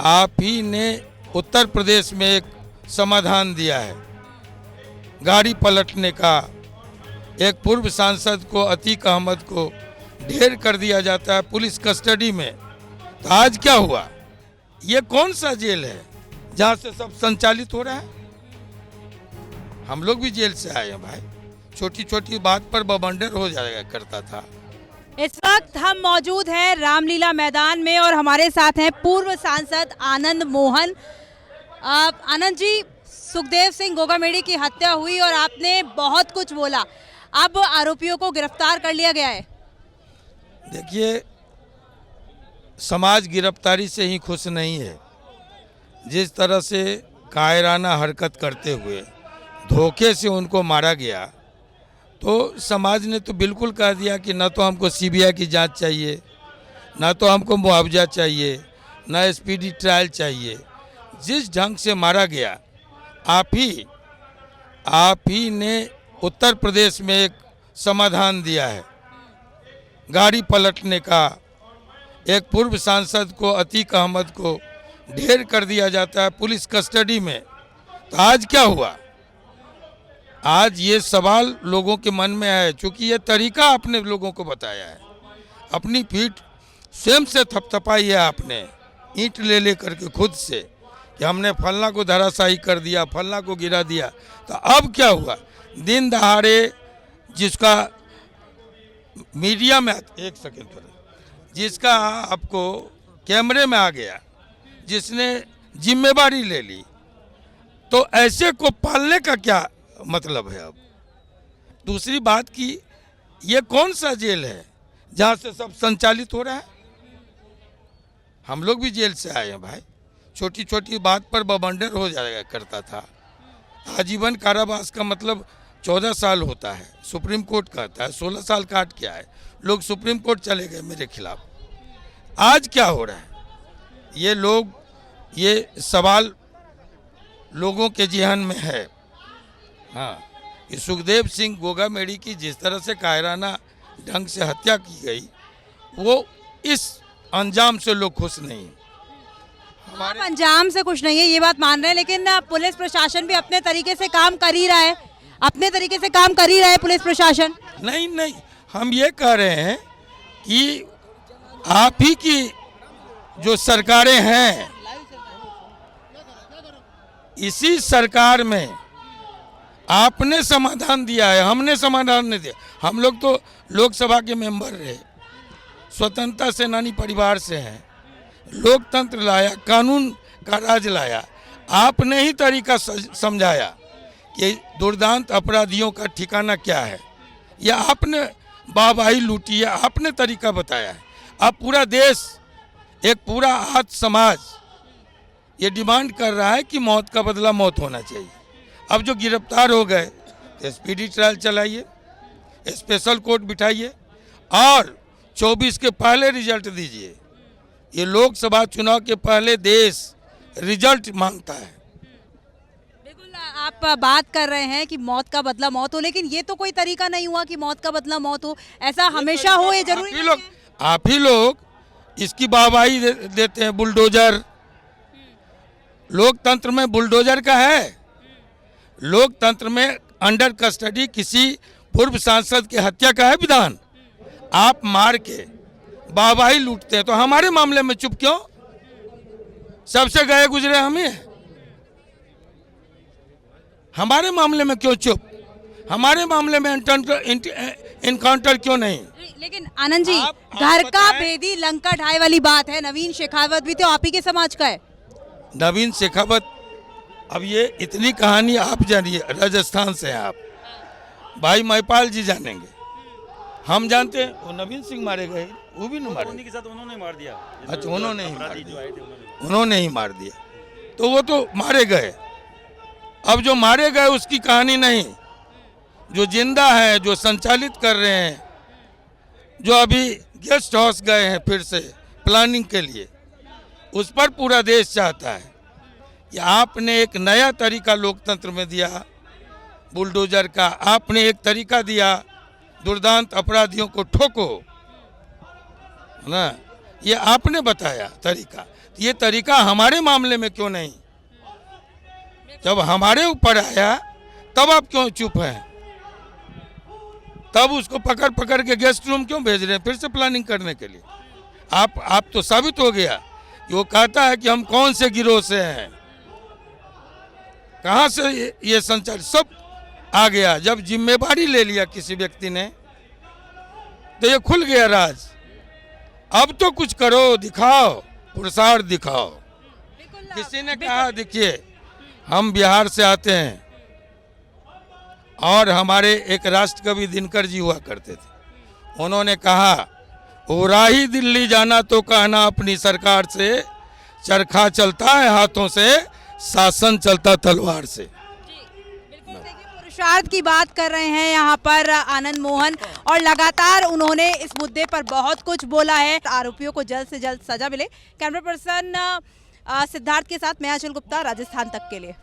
आप ही ने उत्तर प्रदेश में एक समाधान दिया है गाड़ी पलटने का। एक पूर्व सांसद को, अतीक अहमद को ढेर कर दिया जाता है पुलिस कस्टडी में। तो आज क्या हुआ? ये कौन सा जेल है जहां से सब संचालित हो रहा है? हम लोग भी जेल से आए हैं भाई। छोटी छोटी बात पर बवंडर हो जाया करता था। इस वक्त हम मौजूद हैं रामलीला मैदान में और हमारे साथ हैं पूर्व सांसद आनंद मोहन। आनंद जी, सुखदेव सिंह गोगामेड़ी की हत्या हुई और आपने बहुत कुछ बोला, अब आरोपियों को गिरफ्तार कर लिया गया है। देखिए, समाज गिरफ्तारी से ही खुश नहीं है। जिस तरह से कायराना हरकत करते हुए धोखे से उनको मारा गया, तो समाज ने तो बिल्कुल कह दिया कि न तो हमको सीबीआई की जांच चाहिए, न तो हमको मुआवजा चाहिए, न स्पीडी ट्रायल चाहिए। जिस ढंग से मारा गया, आप ही ने उत्तर प्रदेश में एक समाधान दिया है गाड़ी पलटने का। एक पूर्व सांसद को, अतीक अहमद को ढेर कर दिया जाता है पुलिस कस्टडी में। तो आज क्या हुआ? आज ये सवाल लोगों के मन में है, क्योंकि ये तरीका आपने लोगों को बताया है। अपनी पीठ स्वयं से थपथपाई है आपने, ईंट ले करके खुद से, कि हमने फलना को धराशायी कर दिया, फलना को गिरा दिया। तो अब क्या हुआ? दिन दहाड़े जिसका मीडिया में, एक सेकेंड पर, जिसका आपको कैमरे में आ गया, जिसने जिम्मेवारी ले ली, तो ऐसे को पालने का क्या मतलब है? अब दूसरी बात की, ये कौन सा जेल है जहां से सब संचालित हो रहा है? हम लोग भी जेल से आए हैं भाई। छोटी छोटी बात पर बवंडर हो जाया करता था। आजीवन कारावास का मतलब 14 साल होता है, सुप्रीम कोर्ट कहता है 16 साल काट के आए लोग, सुप्रीम कोर्ट चले गए मेरे खिलाफ। आज क्या हो रहा है? ये सवाल लोगों के जेहन में है। हाँ, कि सुखदेव सिंह गोगामेड़ी की जिस तरह से कायराना ढंग से हत्या की गई, वो इस अंजाम से लोग खुश नहीं। हमारे अंजाम से खुश नहीं है, ये बात मान रहे हैं, लेकिन पुलिस प्रशासन भी अपने तरीके से काम कर ही रहा है। अपने तरीके से काम कर ही रहा है पुलिस प्रशासन। नहीं, हम ये कह रहे हैं कि आप ही की जो सरकारें हैं, इसी सरकार में आपने समाधान दिया है, हमने समाधान नहीं दिया। हम लोग तो लोकसभा के मेंबर रहे, स्वतंत्रता सेनानी परिवार से हैं, लोकतंत्र लाया, कानून का राज लाया। आपने ही तरीका समझाया कि दुर्दांत अपराधियों का ठिकाना क्या है। यह आपने वाहवाही लूटी है, आपने तरीका बताया है। अब पूरा देश, एक पूरा आज समाज ये डिमांड कर रहा है कि मौत का बदला मौत होना चाहिए। अब जो गिरफ्तार हो गए, तो स्पीडी ट्रायल चलाइए, स्पेशल कोर्ट बिठाइए और 24 के पहले रिजल्ट दीजिए। ये लोकसभा चुनाव के पहले देश रिजल्ट मांगता है। बिल्कुल, आप बात कर रहे हैं कि मौत का बदला मौत हो, लेकिन ये तो कोई तरीका नहीं हुआ कि मौत का बदला मौत हो। ऐसा हमेशा हो, ये जरूरी नहीं है। आप ही लोग इसकी वाहवाही देते हैं। बुलडोजर, लोकतंत्र में बुलडोजर का है। लोकतंत्र में अंडर कस्टडी किसी पूर्व सांसद की हत्या का है विधान। आप मार के वाहवाही लूटते हैं, तो हमारे मामले में चुप क्यों? सबसे गए गुजरे हम ही हैं, हमारे मामले में क्यों चुप? हमारे मामले में इनकाउंटर क्यों नहीं? लेकिन आनंद जी, घर का भेदी लंका ढाई वाली बात है। नवीन शेखावत भी तो आप ही के समाज का है। नवीन शेखावत, अब ये इतनी कहानी आप जानिए, राजस्थान से हैं आप, भाई महिपाल जी जानेंगे, हम जानते हैं। वो नवीन सिंह मारे गए, वो भी नहीं मारे, उन्हीं के साथ उन्होंने मार दिया। अच्छा, उन्होंने ही मार दिया, तो वो तो मारे गए। अब जो मारे गए उसकी कहानी नहीं, जो जिंदा है, जो संचालित कर रहे हैं, जो अभी गेस्ट हाउस गए हैं फिर से प्लानिंग के लिए, उस पर पूरा देश चाहता है कि आपने एक नया तरीका लोकतंत्र में दिया बुलडोजर का। आपने एक तरीका दिया दुर्दांत अपराधियों को ठोको, ना, ये आपने बताया तरीका। तो ये तरीका हमारे मामले में क्यों नहीं? जब हमारे ऊपर आया तब आप क्यों चुप हैं? तब उसको पकड़ पकड़ के गेस्ट रूम क्यों भेज रहे हैं फिर से प्लानिंग करने के लिए? आप तो साबित हो गया कि वो कहता है कि हम कौन से गिरोह से हैं, कहाँ से ये संचार सब आ गया। जब जिम्मेवारी ले लिया किसी व्यक्ति ने तो ये खुल गया राज। अब तो कुछ करो, दिखाओ, पुरुषार्थ दिखाओ। किसी ने कहा देखिए हम बिहार से आते हैं और हमारे एक राष्ट्र कवि दिनकर जी हुआ करते थे, उन्होंने कहा उराही दिल्ली जाना तो कहना अपनी सरकार से, चरखा चलता है हाथों से, शासन चलता तलवार से। बिल्कुल देखिए, पुरुषार्थ की बात कर रहे हैं यहाँ पर आनंद मोहन और लगातार उन्होंने इस मुद्दे पर बहुत कुछ बोला है। आरोपियों को जल्द से जल्द सजा मिले। कैमरा पर्सन सिद्धार्थ के साथ मैं आंचल गुप्ता, राजस्थान तक के लिए।